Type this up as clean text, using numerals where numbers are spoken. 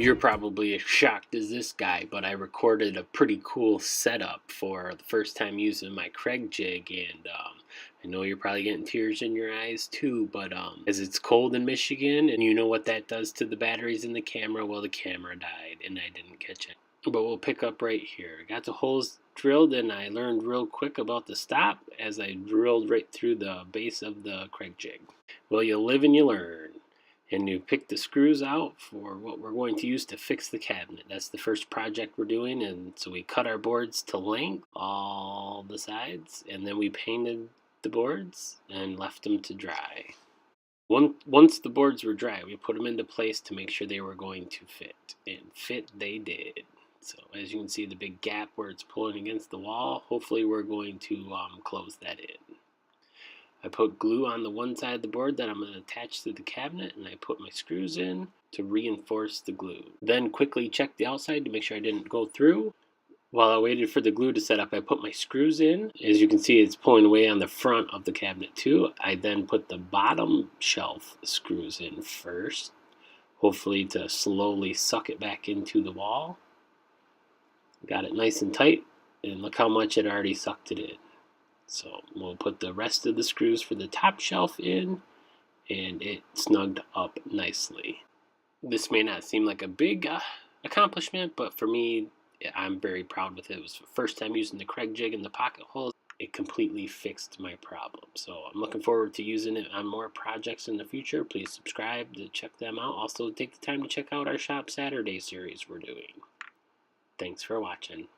You're probably as shocked as this guy, but I recorded a pretty cool setup for the first time using my Kreg Jig, and I know you're probably getting tears in your eyes too, but as it's cold in Michigan, and you know what that does to the batteries in the camera, well, the camera died, and I didn't catch it. But we'll pick up right here. Got the holes drilled, and I learned real quick about the stop as I drilled right through the base of the Kreg Jig. Well, you live and you learn. And you pick the screws out for what we're going to use to fix the cabinet. That's the first project we're doing, and so we cut our boards to length, all the sides, and then we painted the boards and left them to dry. Once the boards were dry, we put them into place to make sure they were going to fit, and fit they did. So as you can see, the big gap where it's pulling against the wall, hopefully we're going to close that in. I put glue on the one side of the board that I'm going to attach to the cabinet, and I put my screws in to reinforce the glue. Then quickly check the outside to make sure I didn't go through. While I waited for the glue to set up, I put my screws in. As you can see, it's pulling away on the front of the cabinet too. I then put the bottom shelf screws in first, hopefully to slowly suck it back into the wall. Got it nice and tight, and look how much it already sucked it in. So we'll put the rest of the screws for the top shelf in, and it snugged up nicely. This may not seem like a big accomplishment, but for me, I'm very proud with it. It was the first time using the Kreg Jig in the pocket holes. It completely fixed my problem. So I'm looking forward to using it on more projects in the future. Please subscribe to check them out. Also, take the time to check out our Shop Saturday series we're doing. Thanks for watching.